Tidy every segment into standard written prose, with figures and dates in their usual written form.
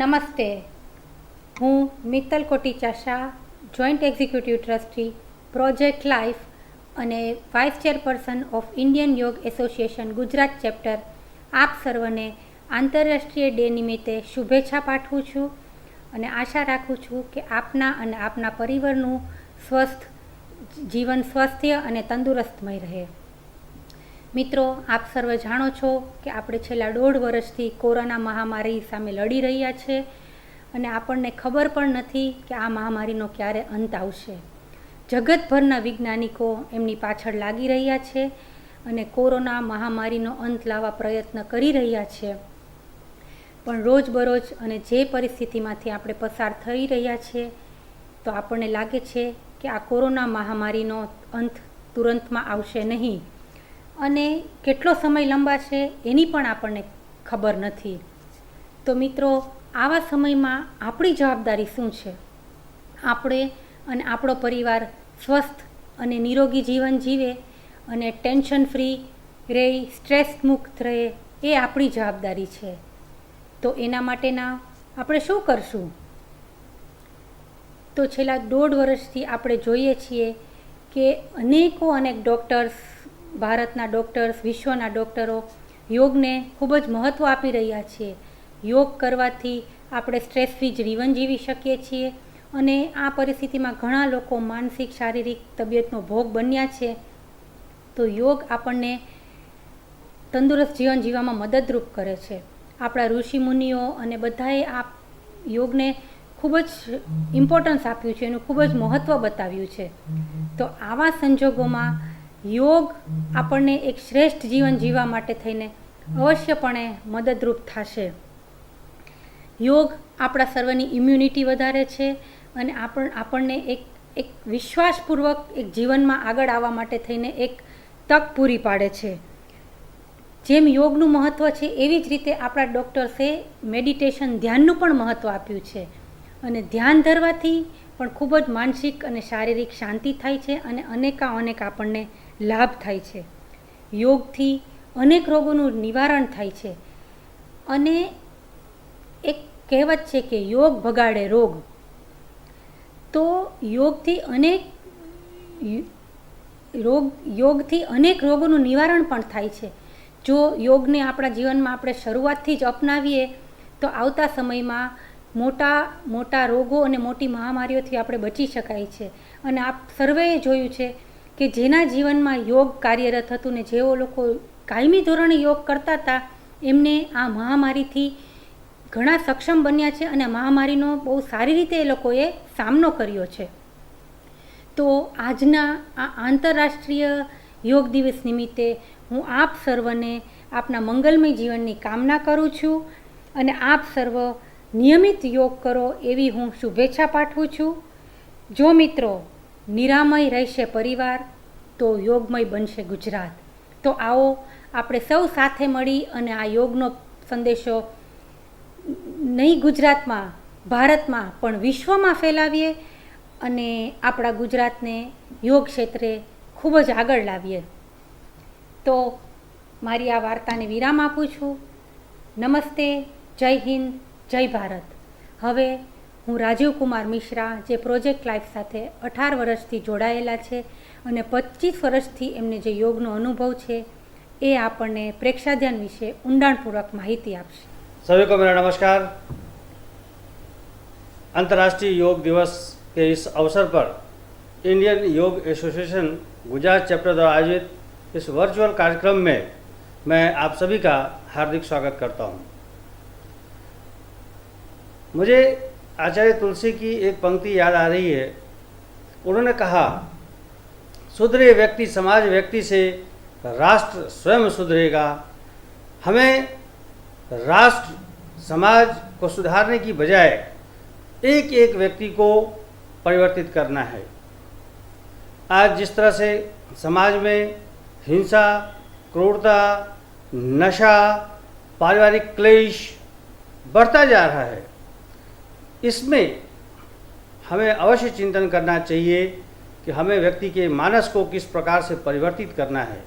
નમસ્તે, હું Mittal Kotecha Shah, joint executive trustee, project life અને vice chairperson of Indian Yoga association Gujarat chapter આપ સર્વને આંતરરાષ્ટ્રીય ડે નિમિત્તે શુભેચ્છા પાઠવું છું અને આશા રાખું છું કે આપના અને આપના પરિવારનું જીવન સ્વસ્થ્ય અને તંદુરસ્તમય રહે. મિત્રો, આપ સર્વે જાણો છો કે આપણે છેલ્લા 1.5 વર્ષથી કોરોના મહામારી સામે લડી રહ્યા છે અને આપણને ખબર પણ નથી કે આ મહામારીનો ક્યારે અંત આવશે. જગતભરના વૈજ્ઞાનિકો એમની પાછળ લાગી રહ્યા છે અને કોરોના મહામારીનો અંત લાવવા પ્રયત્ન કરી રહ્યા છે. પણ રોજબરોજ અને જે પરિસ્થિતિમાંથી આપણે પસાર થઈ રહ્યા છીએ તો આપણને લાગે છે કે આ કોરોના મહામારીનો અંત તુરંતમાં આવશે નહીં અને કેટલો સમય લંબાશે એની પણ આપણને ખબર નથી. તો મિત્રો, આવા સમયમાં આપણી જવાબદારી શું છે? આપણે અને આપણો પરિવાર સ્વસ્થ અને નિરોગી જીવન જીવે અને ટેન્શન ફ્રી રહે, સ્ટ્રેસ મુક્ત રહે, એ આપણી જવાબદારી છે. તો એના માટેના આપણે શું કરશું? તો છેલ્લા 1.5 વર્ષથી આપણે જોઈએ છીએ કે અનેક ડૉક્ટર્સ, ભારતના ડૉક્ટર્સ, વિશ્વના ડૉક્ટરો યોગને ખૂબ જ મહત્ત્વ આપી રહ્યા છે. યોગ કરવાથી આપણે સ્ટ્રેસ ફ્રી જીવન જીવી શકીએ છીએ અને આ પરિસ્થિતિમાં ઘણા લોકો માનસિક શારીરિક તબિયતનો ભોગ બન્યા છે. તો યોગ આપણને તંદુરસ્ત જીવન જીવવામાં મદદરૂપ કરે છે. આપણા ઋષિમુનિઓ અને બધાએ આ યોગને ખૂબ જ ઇમ્પોર્ટન્સ આપ્યું છે, એનું ખૂબ જ મહત્ત્વ બતાવ્યું છે. તો આવા સંજોગોમાં યોગ આપણને એક શ્રેષ્ઠ જીવન જીવવા માટે થઈને અવશ્યપણે મદદરૂપ થશે. યોગ આપણા સર્વની ઇમ્યુનિટી વધારે છે અને આપણને એક વિશ્વાસપૂર્વક એક જીવનમાં આગળ આવવા માટે થઈને એક તક પૂરી પાડે છે. જેમ યોગનું મહત્ત્વ છે એવી જ રીતે આપણા ડૉક્ટર્સે મેડિટેશન, ધ્યાનનું પણ મહત્ત્વ આપ્યું છે અને ધ્યાન ધરવાથી પણ ખૂબ જ માનસિક અને શારીરિક શાંતિ થાય છે અને અનેક આપણને લાભ થાય છે. યોગથી અનેક રોગોનું નિવારણ થાય છે અને એક કહેવત છે કે યોગ ભગાડે રોગ. તો યોગથી અનેક રોગોનું નિવારણ પણ થાય છે. જો યોગને આપણા જીવનમાં આપણે શરૂઆતથી જ અપનાવીએ તો આવતા સમયમાં મોટા રોગો અને મોટી મહામારીઓથી આપણે બચી શકાય છે. અને આપ સર્વેએ જોયું છે કે જેના જીવનમાં યોગ કાર્યરત હતું ને જેઓ લોકો કાયમી ધોરણે યોગ કરતા હતા એમને આ મહામારીથી ઘણા સક્ષમ બન્યા છે અને મહામારીનો બહુ સારી રીતે એ લોકોએ સામનો કર્યો છે. તો આજના આ આંતરરાષ્ટ્રીય યોગ દિવસ નિમિત્તે હું આપ સર્વને આપના મંગલમય જીવનની કામના કરું છું અને આપ સર્વ નિયમિત યોગ કરો એવી હું શુભેચ્છા પાઠવું છું. જો મિત્રો, નિરામય રહેશે પરિવાર તો યોગમય બનશે ગુજરાત. તો આવો આપણે સૌ સાથે મળી અને આ યોગનો સંદેશો નહીં ગુજરાતમાં, ભારતમાં પણ વિશ્વમાં ફેલાવીએ અને આપણા ગુજરાતને યોગ ક્ષેત્રે ખૂબ જ આગળ લાવીએ. તો મારી આ વાર્તાને વિરામ આપું છું. નમસ્તે, જય હિન્દ, જય ભારત. હવે હું રાજીવ કુમાર મિશ્રા, જે પ્રોજેક્ટ લાઈફ સાથે 18 વર્ષથી જોડાયેલા છે અને 25 વર્ષથી એમને જે યોગનો અનુભવ છે એ આપણને પ્રેક્ષાધ્યાન વિશે ઊંડાણપૂર્વક માહિતી આપશે. सभी को मेरा नमस्कार. अंतर्राष्ट्रीय योग दिवस के इस अवसर पर इंडियन योग एसोसिएशन गुजरात चैप्टर द्वारा आयोजित इस वर्चुअल कार्यक्रम में मैं आप सभी का हार्दिक स्वागत करता हूं. मुझे आचार्य तुलसी की एक पंक्ति याद आ रही है. उन्होंने कहा, सुधरे व्यक्ति समाज व्यक्ति से राष्ट्र स्वयं सुधरेगा. हमें राष्ट्र समाज को सुधारने की बजाय एक एक व्यक्ति को परिवर्तित करना है. आज जिस तरह से समाज में हिंसा, क्रूरता, नशा, पारिवारिक क्लेश बढ़ता जा रहा है, इसमें हमें अवश्य चिंतन करना चाहिए कि हमें व्यक्ति के मानस को किस प्रकार से परिवर्तित करना है.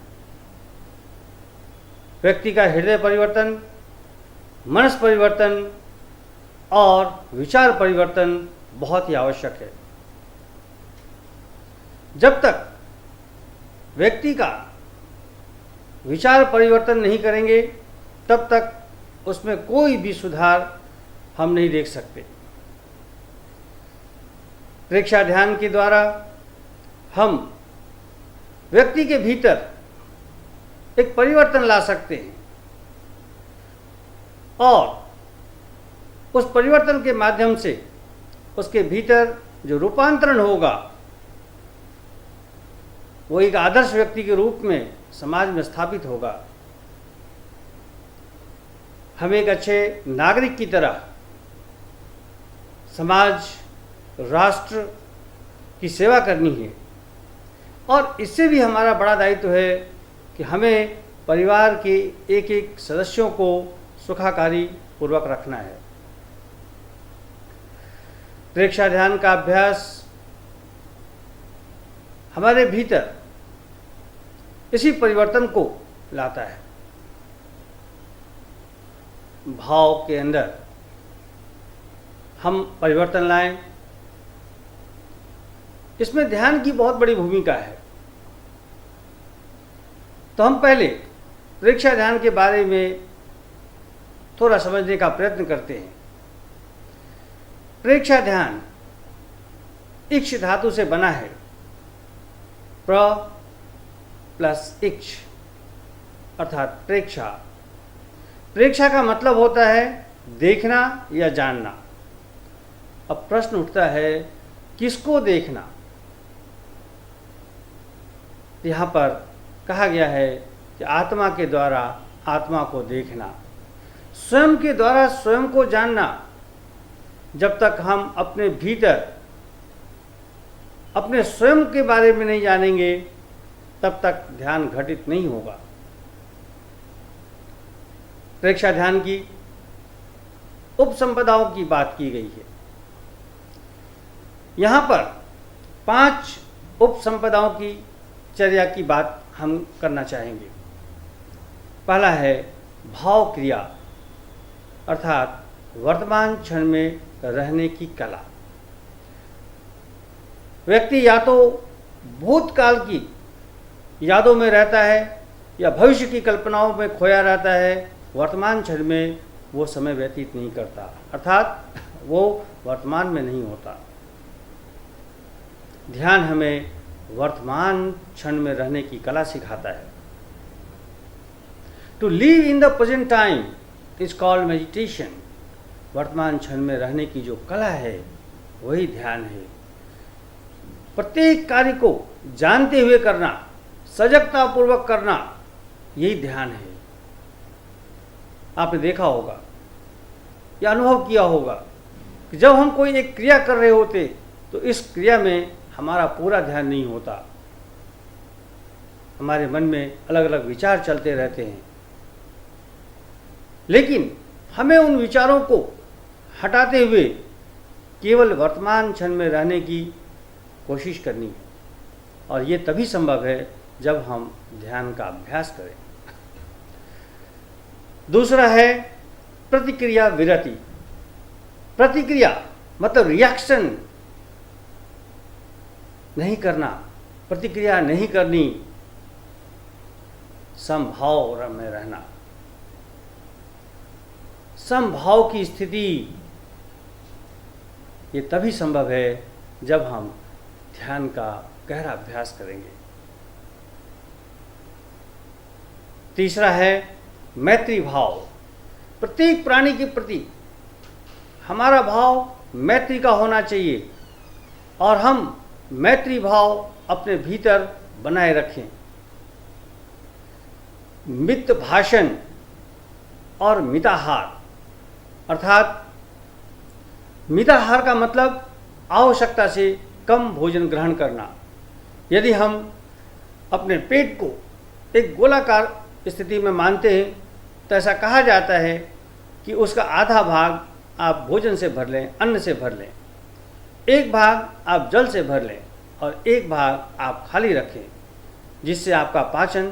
व्यक्ति का हृदय परिवर्तन, मनस परिवर्तन और विचार परिवर्तन बहुत ही आवश्यक है। जब तक व्यक्ति का विचार परिवर्तन नहीं करेंगे तब तक उसमें कोई भी सुधार हम नहीं देख सकते। प्रेक्षा ध्यान के द्वारा हम व्यक्ति के भीतर एक परिवर्तन ला सकते हैं और उस परिवर्तन के माध्यम से उसके भीतर जो रूपांतरण होगा वो एक आदर्श व्यक्ति के रूप में समाज में स्थापित होगा। हमें एक अच्छे नागरिक की तरह समाज, राष्ट्र की सेवा करनी है और इससे भी हमारा बड़ा दायित्व है कि हमें परिवार के एक एक सदस्यों को सुखाकारी पूर्वक रखना है। प्रेक्षा ध्यान का अभ्यास हमारे भीतर इसी परिवर्तन को लाता है। भाव के अंदर हम परिवर्तन लाएं, इसमें ध्यान की बहुत बड़ी भूमिका है। तो हम पहले प्रेक्षा ध्यान के बारे में थोड़ा समझने का प्रयत्न करते हैं। प्रेक्षा ध्यान इक्ष धातु से बना है, प्र प्लस इक्ष अर्थात प्रेक्षा। प्रेक्षा का मतलब होता है देखना या जानना। अब प्रश्न उठता है किसको देखना। यहाँ पर कहा गया है कि आत्मा के द्वारा आत्मा को देखना, स्वयं के द्वारा स्वयं को जानना। जब तक हम अपने भीतर अपने स्वयं के बारे में नहीं जानेंगे तब तक ध्यान घटित नहीं होगा। प्रेक्षा ध्यान की उपसंपदाओं की बात की गई है। यहाँ पर 5 उपसंपदाओं की चर्या की बात हम करना चाहेंगे। पहला है भाव क्रिया अर्थात वर्तमान क्षण में रहने की कला। व्यक्ति या तो भूतकाल की यादों में रहता है या भविष्य की कल्पनाओं में खोया रहता है, वर्तमान क्षण में वो समय व्यतीत नहीं करता, अर्थात वो वर्तमान में नहीं होता। ध्यान हमें वर्तमान क्षण में रहने की कला सिखाता है। To live in the present time is called meditation. वर्तमान क्षण में रहने की जो कला है वही ध्यान है। प्रत्येक कार्य को जानते हुए करना, सजगता पूर्वक करना, यही ध्यान है। आपने देखा होगा या अनुभव किया होगा कि जब हम कोई एक क्रिया कर रहे होते तो इस क्रिया में हमारा पूरा ध्यान नहीं होता। हमारे मन में अलग अलग विचार चलते रहते हैं, लेकिन हमें उन विचारों को हटाते हुए केवल वर्तमान क्षण में रहने की कोशिश करनी है और ये तभी संभव है जब हम ध्यान का अभ्यास करें। दूसरा है प्रतिक्रिया विरति। प्रतिक्रिया मतलब रिएक्शन नहीं करना, प्रतिक्रिया नहीं करनी, समभाव में रहना। समभाव की स्थिति ये तभी संभव है जब हम ध्यान का गहरा अभ्यास करेंगे। तीसरा है मैत्री भाव। प्रत्येक प्राणी के प्रति हमारा भाव मैत्री का होना चाहिए और हम मैत्री भाव अपने भीतर बनाए रखें। मित भाषण और मिताहार अर्थात मिताहार का मतलब आवश्यकता से कम भोजन ग्रहण करना। यदि हम अपने पेट को एक गोलाकार स्थिति में मानते हैं तो ऐसा कहा जाता है कि उसका आधा भाग आप भोजन से भर लें, अन्न से भर लें, एक भाग आप जल से भर लें और एक भाग आप खाली रखें, जिससे आपका पाचन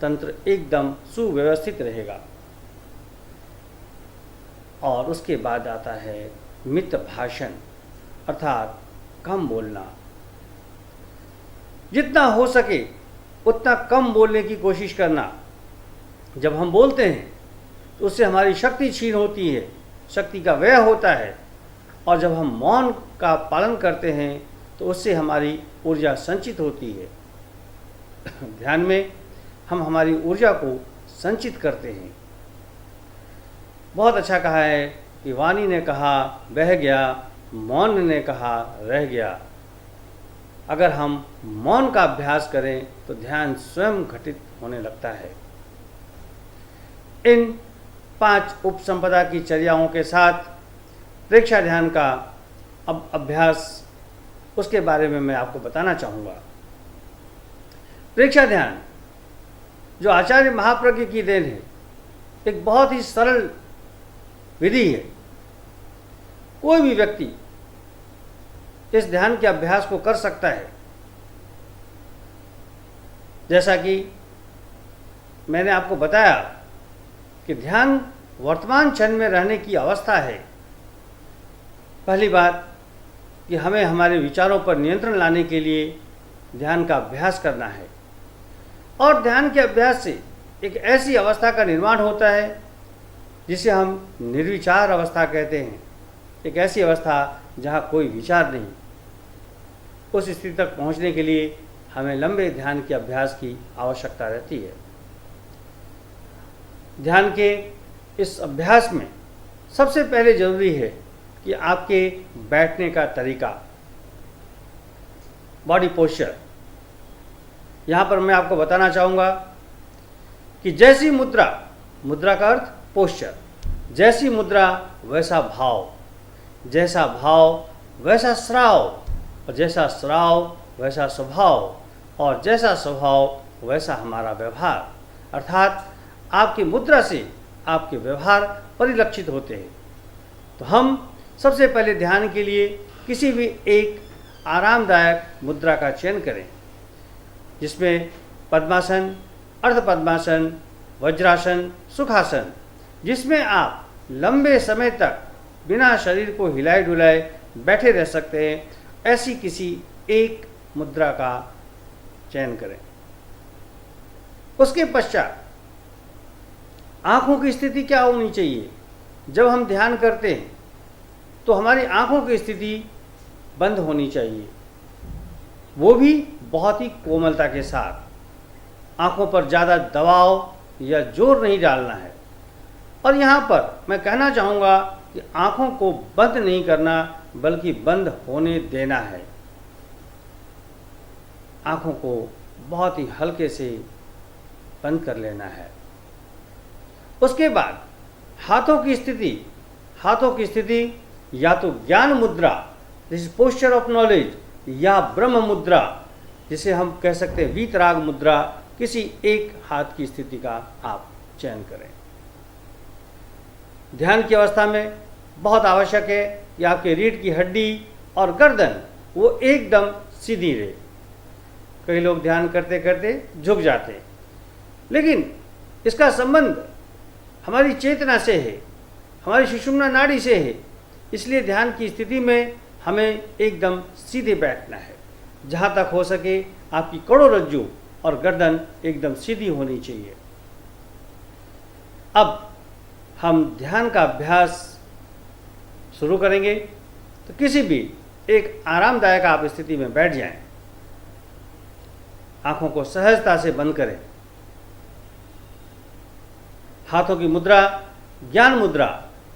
तंत्र एकदम सुव्यवस्थित रहेगा। और उसके बाद आता है मित भाषण, अर्थात कम बोलना। जितना हो सके उतना कम बोलने की कोशिश करना। जब हम बोलते हैं तो उससे हमारी शक्ति क्षीण होती है, शक्ति का व्यय होता है, और जब हम मौन का पालन करते हैं तो उससे हमारी ऊर्जा संचित होती है। ध्यान में हम हमारी ऊर्जा को संचित करते हैं। बहुत अच्छा कहा है कि वाणी ने कहा बह गया, मौन ने कहा रह गया। अगर हम मौन का अभ्यास करें तो ध्यान स्वयं घटित होने लगता है। इन 5 उपसंपदा की चर्याओं के साथ प्रेक्षा ध्यान का अब अभ्यास, उसके बारे में मैं आपको बताना चाहूँगा। प्रेक्षा ध्यान जो आचार्य महाप्रज्ञ की देन है, एक बहुत ही सरल विधि है। कोई भी व्यक्ति इस ध्यान के अभ्यास को कर सकता है। जैसा कि मैंने आपको बताया कि ध्यान वर्तमान क्षण में रहने की अवस्था है। पहली बात कि हमें हमारे विचारों पर नियंत्रण लाने के लिए ध्यान का अभ्यास करना है, और ध्यान के अभ्यास से एक ऐसी अवस्था का निर्माण होता है जिसे हम निर्विचार अवस्था कहते हैं। एक ऐसी अवस्था जहाँ कोई विचार नहीं। उस स्थिति तक पहुँचने के लिए हमें लंबे ध्यान के अभ्यास की आवश्यकता रहती है। ध्यान के इस अभ्यास में सबसे पहले जरूरी है कि आपके बैठने का तरीका, बॉडी पोस्चर। यहाँ पर मैं आपको बताना चाहूँगा कि जैसी मुद्रा, मुद्रा का अर्थ पोस्चर, जैसी मुद्रा वैसा भाव, जैसा भाव वैसा श्राव, और जैसा श्राव वैसा स्वभाव, और जैसा स्वभाव वैसा हमारा व्यवहार। अर्थात आपकी मुद्रा से आपके व्यवहार परिलक्षित होते हैं। तो हम सबसे पहले ध्यान के लिए किसी भी एक आरामदायक मुद्रा का चयन करें, जिसमें पद्मासन, अर्ध पद्मासन, वज्रासन, सुखासन, जिसमें आप लंबे समय तक बिना शरीर को हिलाए डुलाए बैठे रह सकते हैं, ऐसी किसी एक मुद्रा का चयन करें। उसके पश्चात आँखों की स्थिति क्या होनी चाहिए? जब हम ध्यान करते हैं तो हमारी आँखों की स्थिति बंद होनी चाहिए, वो भी बहुत ही कोमलता के साथ। आँखों पर ज़्यादा दबाव या जोर नहीं डालना है। और यहाँ पर मैं कहना चाहूँगा कि आँखों को बंद नहीं करना, बल्कि बंद होने देना है। आँखों को बहुत ही हल्के से बंद कर लेना है। उसके बाद हाथों की स्थिति या तो ज्ञान मुद्रा, this is posture of knowledge, या ब्रह्म मुद्रा, जिसे हम कह सकते हैं वीतराग मुद्रा, किसी एक हाथ की स्थिति का आप चयन करें। ध्यान की अवस्था में बहुत आवश्यक है कि आपके रीढ़ की हड्डी और गर्दन वो एकदम सीधी रहे। कई लोग ध्यान करते करते झुक जाते हैं, लेकिन इसका संबंध हमारी चेतना से है, हमारी सुषुम्ना नाड़ी से है। इसलिए ध्यान की स्थिति में हमें एकदम सीधे बैठना है। जहाँ तक हो सके आपकी करोड़रज्जु और गर्दन एकदम सीधी होनी चाहिए। अब हम ध्यान का अभ्यास शुरू करेंगे, तो किसी भी एक आरामदायक आप स्थिति में बैठ जाएं। आंखों को सहजता से बंद करें। हाथों की मुद्रा ज्ञान मुद्रा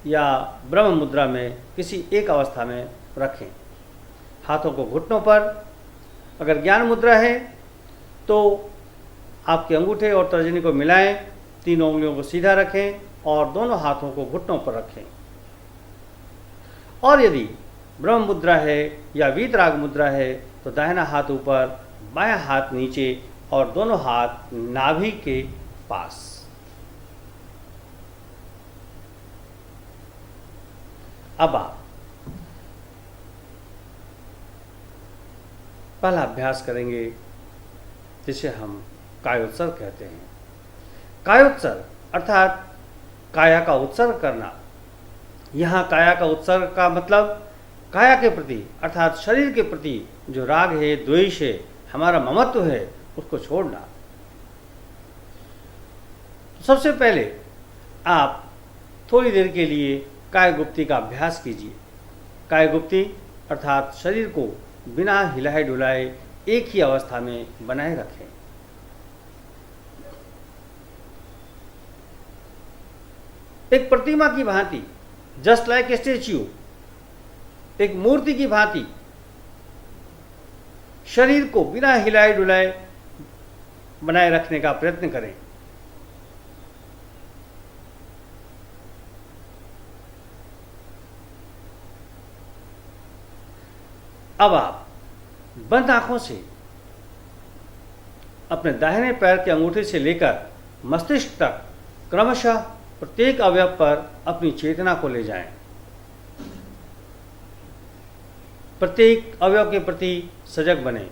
या ब्रह्म मुद्रा में किसी एक अवस्था में रखें। हाथों को घुटनों पर, अगर ज्ञान मुद्रा है तो आपके अंगूठे और तर्जनी को मिलाएं, तीनों उंगलियों को सीधा रखें और दोनों हाथों को घुटनों पर रखें। और यदि ब्रह्म मुद्रा है या वीतराग मुद्रा है तो दाहिना हाथ ऊपर, बायां हाथ नीचे और दोनों हाथ नाभि के पास। अब आप पहला अभ्यास करेंगे जिसे हम कायोत्सर्ग कहते हैं। कायोत्सर्ग अर्थात काया का उत्सर्ग करना। यहाँ काया का उत्सर्ग का मतलब काया के प्रति अर्थात शरीर के प्रति जो राग है, द्वेष है, हमारा ममत्व है, उसको छोड़ना। तो सबसे पहले आप थोड़ी देर के लिए कायगुप्ती का अभ्यास कीजिए। कायगुप्ती अर्थात शरीर को बिना हिलाए डुलाए एक ही अवस्था में बनाए रखें। एक प्रतिमा की भांति, जस्ट लाइक ए स्टेच्यू, एक मूर्ति की भांति शरीर को बिना हिलाए डुलाए बनाए रखने का प्रयत्न करें। अब आप बंद आंखों से अपने दाहिने पैर के अंगूठे से लेकर मस्तिष्क तक क्रमशः प्रत्येक अवयव पर अपनी चेतना को ले जाएं। प्रत्येक अवयव के प्रति सजग बने।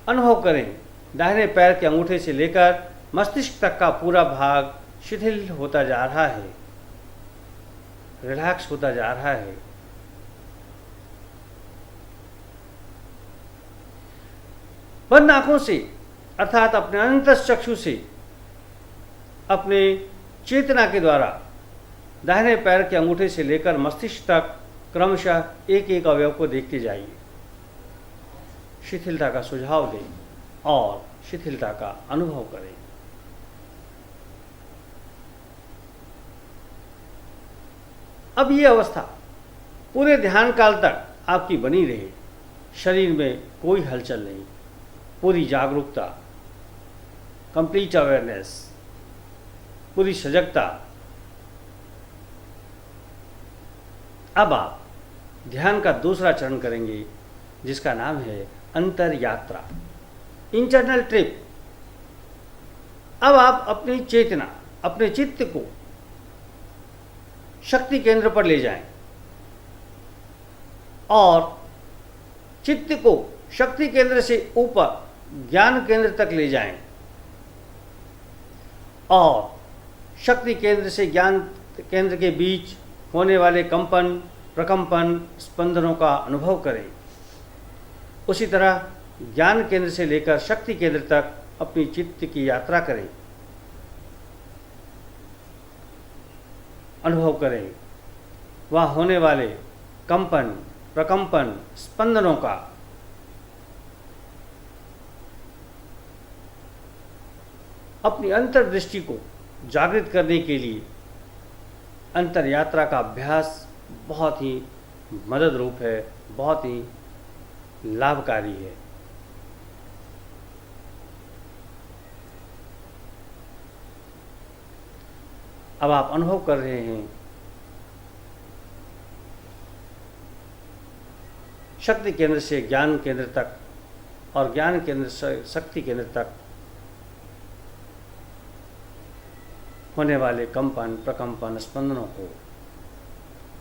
अनुभव करें दाहिने पैर के अंगूठे से लेकर मस्तिष्क तक का पूरा भाग शिथिल होता जा रहा है, रिलैक्स होता जा रहा है। बंद आंखों से अर्थात अपने अंतःचक्षु से अपने चेतना के द्वारा दाहिने पैर के अंगूठे से लेकर मस्तिष्क तक क्रमशः एक एक अवयव को देखते जाइए। शिथिलता का सुझाव दें और शिथिलता का अनुभव करें। अब ये अवस्था पूरे ध्यान काल तक आपकी बनी रहे। शरीर में कोई हलचल नहीं, पूरी जागरूकता, कंप्लीट अवेयरनेस, पूरी सजगता। अब आप ध्यान का दूसरा चरण करेंगे जिसका नाम है अंतर यात्रा, इंटरनल ट्रिप। अब आप अपनी चेतना, अपने चित्त को शक्ति केंद्र पर ले जाएं और चित्त को शक्ति केंद्र से ऊपर ज्ञान केंद्र तक ले जाएं और शक्ति केंद्र से ज्ञान केंद्र के बीच होने वाले कंपन, प्रकंपन, स्पंदनों का अनुभव करें। उसी तरह ज्ञान केंद्र से लेकर शक्ति केंद्र तक अपनी चित्त की यात्रा करें। अनुभव करें वहाँ होने वाले कंपन, प्रकंपन, स्पंदनों का। अपनी अंतर्दृष्टि को जागृत करने के लिए अंतर यात्रा का अभ्यास बहुत ही मदद रूप है, बहुत ही लाभकारी है। अब आप अनुभव कर रहे हैं शक्ति केंद्र से ज्ञान केंद्र तक और ज्ञान केंद्र से शक्ति केंद्र तक होने वाले कंपन, प्रकंपन, स्पंदनों को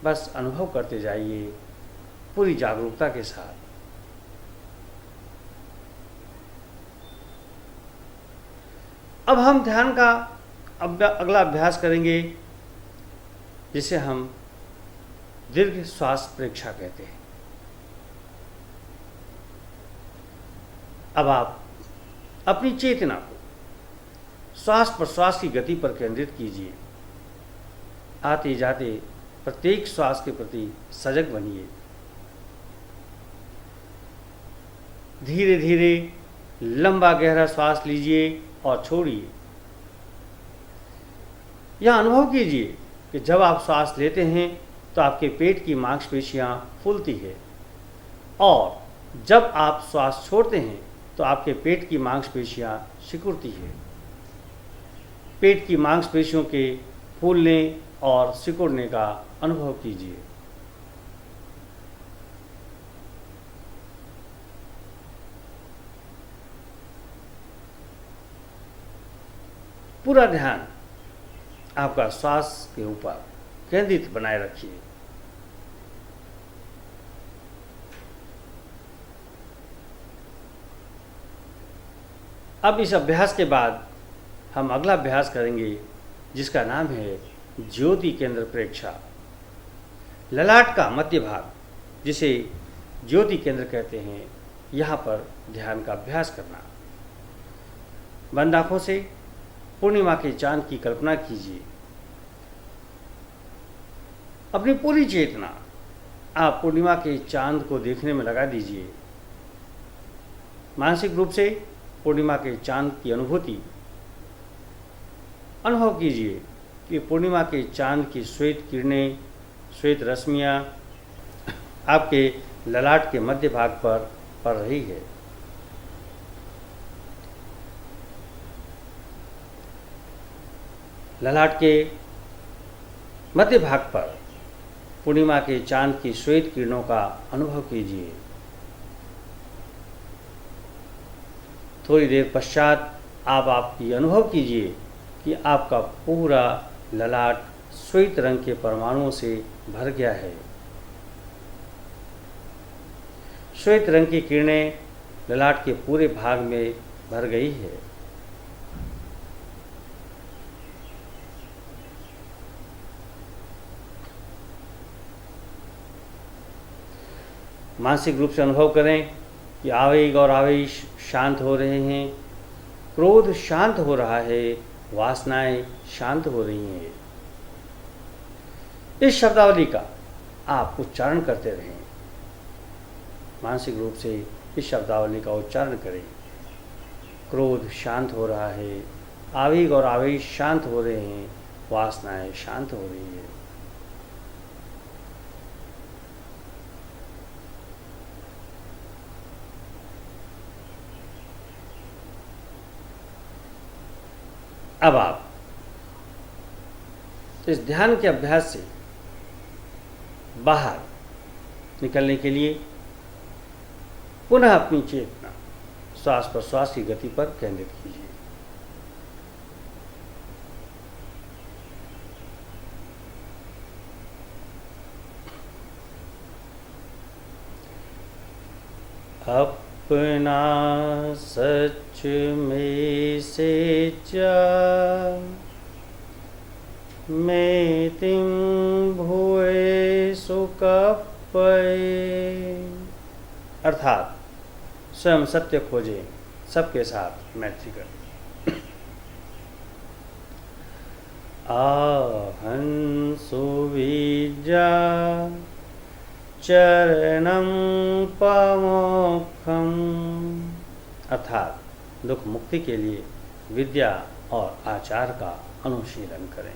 बस अनुभव करते जाइए पूरी जागरूकता के साथ। अब हम ध्यान का अगला अभ्यास करेंगे जिसे हम दीर्घ श्वास परीक्षा कहते हैं। अब आप अपनी चेतना को श्वास प्रश्वास की गति पर केंद्रित कीजिए। आते जाते प्रत्येक श्वास के प्रति सजग बनिए। धीरे धीरे लंबा गहरा श्वास लीजिए और छोड़िए। यह अनुभव कीजिए कि जब आप श्वास लेते हैं तो आपके पेट की मांसपेशियां फूलती है और जब आप श्वास छोड़ते हैं तो आपके पेट की मांसपेशियां सिकुड़ती है। पेट की मांसपेशियों के फूलने और सिकुड़ने का अनुभव कीजिए। पूरा ध्यान आपका श्वास के ऊपर केंद्रित बनाए रखिए। अब इस अभ्यास के बाद हम अगला अभ्यास करेंगे जिसका नाम है ज्योति केंद्र प्रेक्षा, ललाट का मध्य भाग जिसे ज्योति केंद्र कहते हैं, यहाँ पर ध्यान का अभ्यास करना। बंद आंखों से पूर्णिमा के चांद की कल्पना कीजिए। अपनी पूरी चेतना आप पूर्णिमा के चांद को देखने में लगा दीजिए। मानसिक रूप से पूर्णिमा के चांद की अनुभव कीजिए कि पूर्णिमा के चांद की श्वेत किरणें, श्वेत रश्मियाँ आपके ललाट के मध्य भाग पर पड़ रही है। ललाट के मध्य भाग पर पूर्णिमा के चांद की श्वेत किरणों का अनुभव कीजिए। थोड़ी देर पश्चात आप ये अनुभव कीजिए कि आपका पूरा ललाट श्वेत रंग के परमाणुओं से भर गया है। श्वेत रंग की किरणें ललाट के पूरे भाग में भर गई है। मानसिक रूप से अनुभव करें कि आवेग और आवेश शांत हो रहे हैं, क्रोध शांत हो रहा है, वासनाएं शांत हो रही हैं। इस शब्दावली का आप उच्चारण करते रहें। मानसिक रूप से इस शब्दावली का उच्चारण करें। क्रोध शांत हो रहा है, आवेग और आवेश शांत हो रहे हैं, वासनाएं शांत हो रही है। अब आप इस ध्यान के अभ्यास से बाहर निकलने के लिए पुनः अपनी चेतना श्वास प्रश्वास की गति पर केंद्रित कीजिए। अपना सच में से जा मैं तिम भुए सुकपय, अर्थात स्वयं सत्य खोजें, सबके साथ मैत्री करें। आहं सुविजा चरणं पमोक्षम, अर्थात दुख मुक्ति के लिए विद्या और आचार का अनुशीलन करें।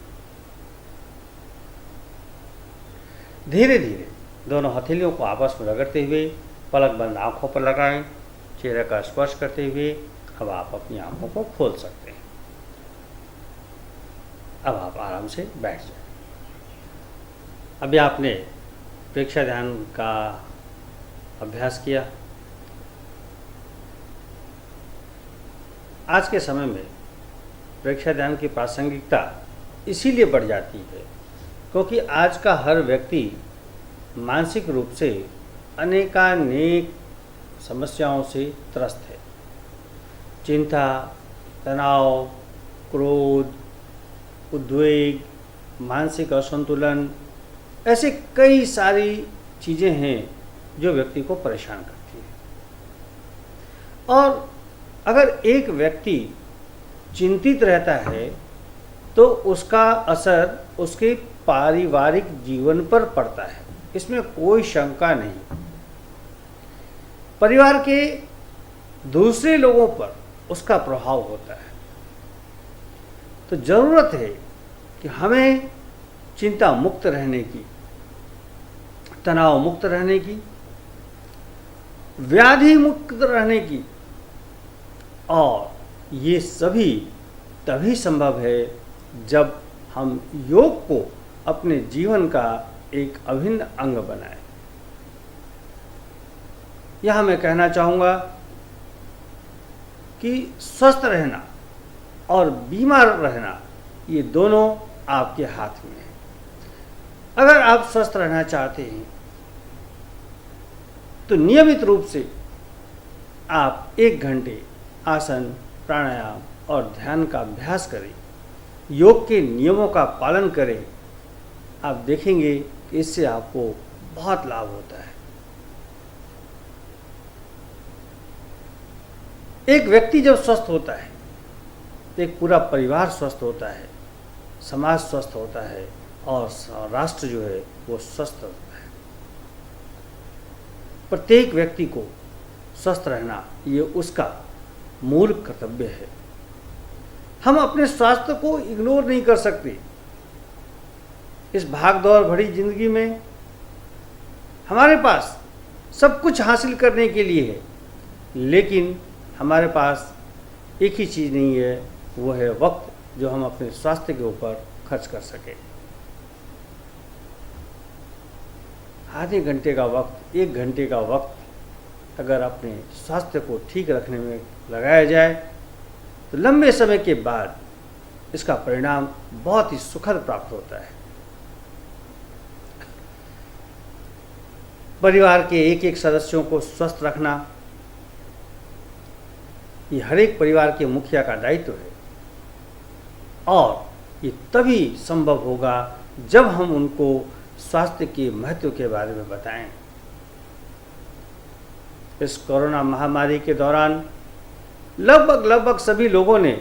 धीरे धीरे दोनों हथेलियों को आपस में रगड़ते हुए पलक बंद आंखों पर लगाएं। चेहरे का स्पर्श करते हुए अब आप अपनी आंखों को खोल सकते हैं। अब आप आराम से बैठ जाएं। अभी आपने प्रेक्षा ध्यान का अभ्यास किया। आज के समय में प्रेक्षा ध्यान की प्रासंगिकता इसीलिए बढ़ जाती है क्योंकि आज का हर व्यक्ति मानसिक रूप से अनेकानेक समस्याओं से त्रस्त है। चिंता, तनाव, क्रोध, उद्वेग, मानसिक असंतुलन, ऐसे कई सारी चीज़ें हैं जो व्यक्ति को परेशान करती है। और अगर एक व्यक्ति चिंतित रहता है तो उसका असर उसके पारिवारिक जीवन पर पड़ता है, इसमें कोई शंका नहीं। परिवार के दूसरे लोगों पर उसका प्रभाव होता है। तो जरूरत है कि हमें चिंता मुक्त रहने की, तनाव मुक्त रहने की, व्याधि मुक्त रहने की, और ये सभी तभी संभव है जब हम योग को अपने जीवन का एक अभिन्न अंग बनाएं। यह मैं कहना चाहूँगा कि स्वस्थ रहना और बीमार रहना ये दोनों आपके हाथ में है। अगर आप स्वस्थ रहना चाहते हैं तो नियमित रूप से आप 1 घंटे आसन, प्राणायाम और ध्यान का अभ्यास करें। योग के नियमों का पालन करें, आप देखेंगे कि इससे आपको बहुत लाभ होता है। एक व्यक्ति जब स्वस्थ होता है तो एक पूरा परिवार स्वस्थ होता है, समाज स्वस्थ होता है और राष्ट्र जो है वो स्वस्थ होता है। प्रत्येक व्यक्ति को स्वस्थ रहना ये उसका मूल कर्तव्य है। हम अपने स्वास्थ्य को इग्नोर नहीं कर सकते। इस भागदौड़ भरी जिंदगी में हमारे पास सब कुछ हासिल करने के लिए है, लेकिन हमारे पास एक ही चीज़ नहीं है, वो है वक्त जो हम अपने स्वास्थ्य के ऊपर खर्च कर सकें। आधे घंटे का वक्त, 1 घंटे का वक्त अगर अपने स्वास्थ्य को ठीक रखने में लगाया जाए तो लंबे समय के बाद इसका परिणाम बहुत ही सुखद प्राप्त होता है। परिवार के एक एक सदस्यों को स्वस्थ रखना ये हर एक परिवार के मुखिया का दायित्व है और ये तभी संभव होगा जब हम उनको स्वास्थ्य के महत्व के बारे में बताएं। इस कोरोना महामारी के दौरान लगभग सभी लोगों ने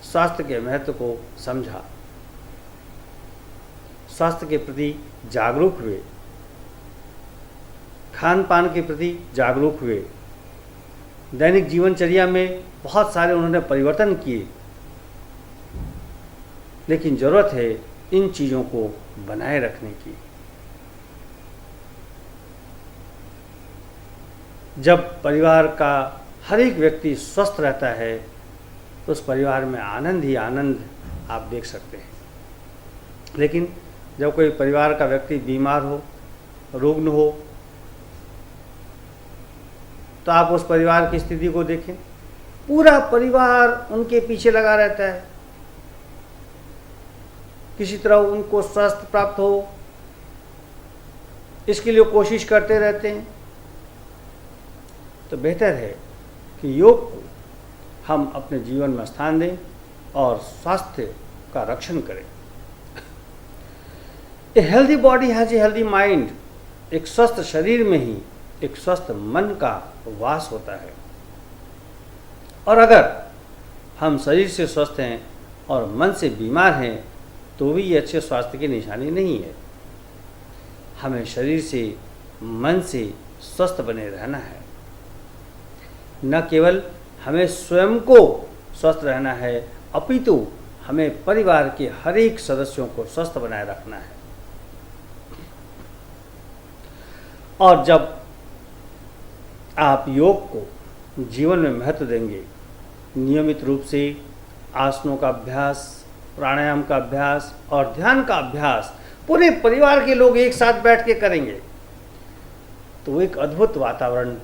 स्वास्थ्य के महत्व को समझा, स्वास्थ्य के प्रति जागरूक हुए, खान पान के प्रति जागरूक हुए, दैनिक जीवनचर्या में बहुत सारे उन्होंने परिवर्तन किए। लेकिन ज़रूरत है इन चीज़ों को बनाए रखने की। जब परिवार का हर एक व्यक्ति स्वस्थ रहता है तो उस परिवार में आनंद ही आनंद आप देख सकते हैं। लेकिन जब कोई परिवार का व्यक्ति बीमार हो, रुग्ण हो, तो आप उस परिवार की स्थिति को देखें, पूरा परिवार उनके पीछे लगा रहता है, किसी तरह उनको स्वास्थ्य प्राप्त हो इसके लिए कोशिश करते रहते हैं। तो बेहतर है कि योग को हम अपने जीवन में स्थान दें और स्वास्थ्य का रक्षण करें। A healthy body has a healthy mind. एक स्वस्थ शरीर में ही एक स्वस्थ मन का वास होता है। और अगर हम शरीर से स्वस्थ हैं और मन से बीमार हैं तो भी ये अच्छे स्वास्थ्य की निशानी नहीं है। हमें शरीर से, मन से स्वस्थ बने रहना है। न केवल हमें स्वयं को स्वस्थ रहना है, अपितु हमें परिवार के हर एक सदस्यों को स्वस्थ बनाए रखना है। और जब आप योग को जीवन में महत्व देंगे, नियमित रूप से आसनों का अभ्यास, प्राणायाम का अभ्यास और ध्यान का अभ्यास पूरे परिवार के लोग एक साथ बैठ के करेंगे तो एक अद्भुत वातावरण,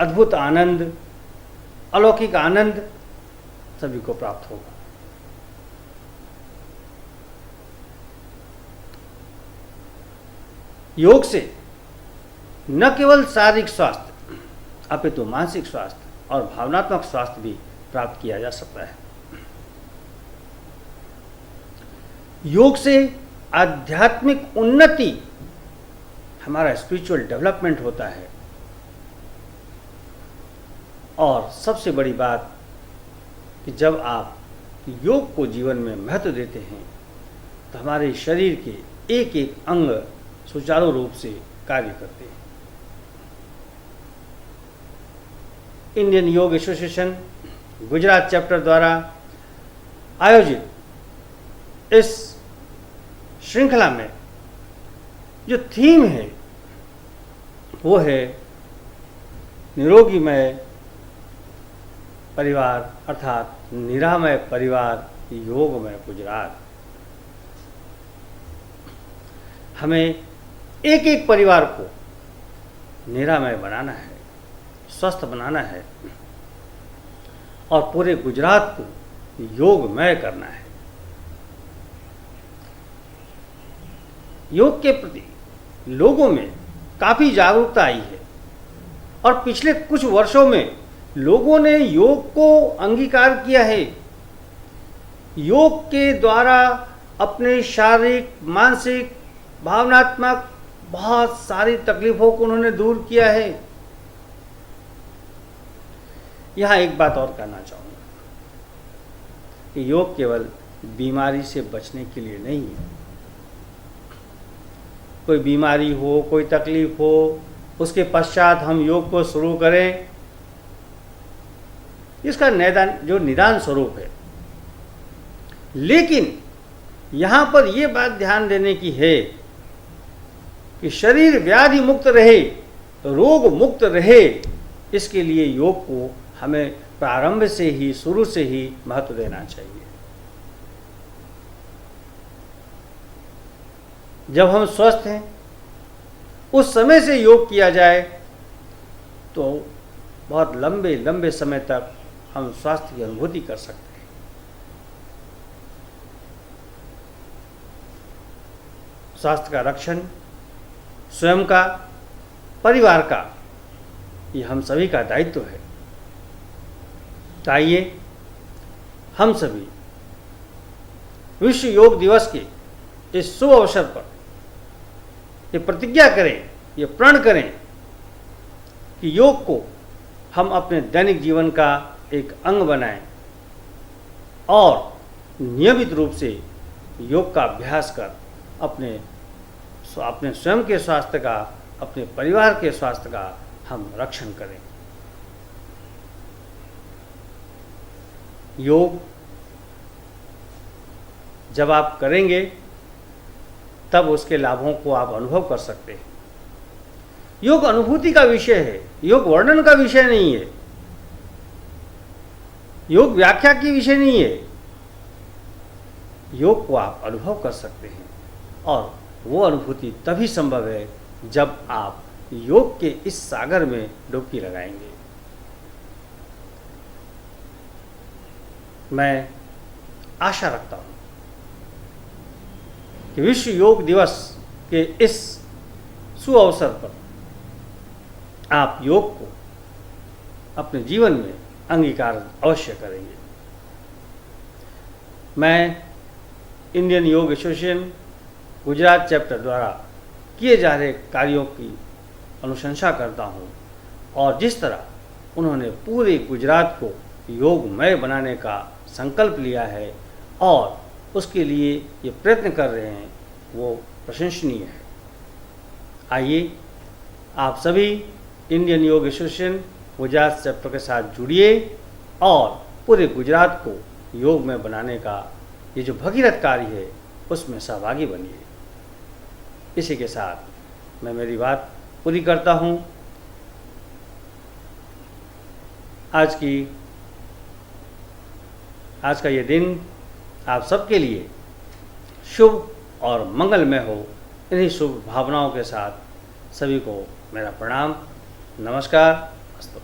अद्भुत आनंद, अलौकिक आनंद सभी को प्राप्त होगा। योग से न केवल शारीरिक स्वास्थ्य अपितु मानसिक स्वास्थ्य और भावनात्मक स्वास्थ्य भी प्राप्त किया जा सकता है। योग से आध्यात्मिक उन्नति, हमारा स्पिरिचुअल डेवलपमेंट होता है। और सबसे बड़ी बात कि जब आप योग को जीवन में महत्व देते हैं तो हमारे शरीर के एक एक अंग सुचारू रूप से कार्य करते हैं। इंडियन योग एसोसिएशन गुजरात चैप्टर द्वारा आयोजित इस श्रृंखला में जो थीम है वो है निरोगीमय परिवार, अर्थात निरामय परिवार, योगमय गुजरात। हमें एक एक परिवार को निरामय बनाना है, स्वस्थ बनाना है और पूरे गुजरात को योगमय करना है। योग के प्रति लोगों में काफ़ी जागरूकता आई है और पिछले कुछ वर्षों में लोगों ने योग को अंगीकार किया है। योग के द्वारा अपने शारीरिक, मानसिक, भावनात्मक बहुत सारी तकलीफों को उन्होंने दूर किया है। यहाँ एक बात और कहना चाहूँगा कि योग केवल बीमारी से बचने के लिए नहीं है। कोई बीमारी हो, कोई तकलीफ हो, उसके पश्चात हम योग को शुरू करें, इसका निदान स्वरूप है। लेकिन यहाँ पर यह बात ध्यान देने की है कि शरीर व्याधि मुक्त रहे, रोग मुक्त रहे, इसके लिए योग को हमें प्रारंभ से ही, शुरू से ही महत्व देना चाहिए। जब हम स्वस्थ हैं उस समय से योग किया जाए तो बहुत लंबे लंबे समय तक हम स्वास्थ्य की अनुभूति कर सकते हैं। स्वास्थ्य का रक्षण स्वयं का, परिवार का, ये हम सभी का दायित्व है। तो आइए हम सभी विश्व योग दिवस के इस शुभ अवसर पर ये प्रतिज्ञा करें, ये प्रण करें कि योग को हम अपने दैनिक जीवन का एक अंग बनाएं और नियमित रूप से योग का अभ्यास कर अपने स्वयं के स्वास्थ्य का, अपने परिवार के स्वास्थ्य का हम रक्षण करें। योग जब आप करेंगे तब उसके लाभों को आप अनुभव कर सकते हैं। योग अनुभूति का विषय है, योग वर्णन का विषय नहीं है, योग व्याख्या की विषय नहीं है। योग को आप अनुभव कर सकते हैं और वो अनुभूति तभी संभव है जब आप योग के इस सागर में डुबकी लगाएंगे। मैं आशा रखता हूं कि विश्व योग दिवस के इस सुअवसर पर आप योग को अपने जीवन में अंगीकार अवश्य करेंगे। मैं इंडियन योग एसोसिएशन गुजरात चैप्टर द्वारा किए जा रहे कार्यों की अनुशंसा करता हूं और जिस तरह उन्होंने पूरे गुजरात को योगमय बनाने का संकल्प लिया है और उसके लिए ये प्रयत्न कर रहे हैं, वो प्रशंसनीय है। आइए आप सभी इंडियन योग एसोसिएशन गुजरात चैप्टर के साथ जुड़िए और पूरे गुजरात को योग में बनाने का ये जो भगीरथ कार्य है उसमें सहभागी बनिए। इसी के साथ मैं मेरी बात पूरी करता हूँ। आज का ये दिन आप सबके लिए शुभ और मंगलमय हो। इन्हीं शुभ भावनाओं के साथ सभी को मेरा प्रणाम, नमस्कार, अस्तु।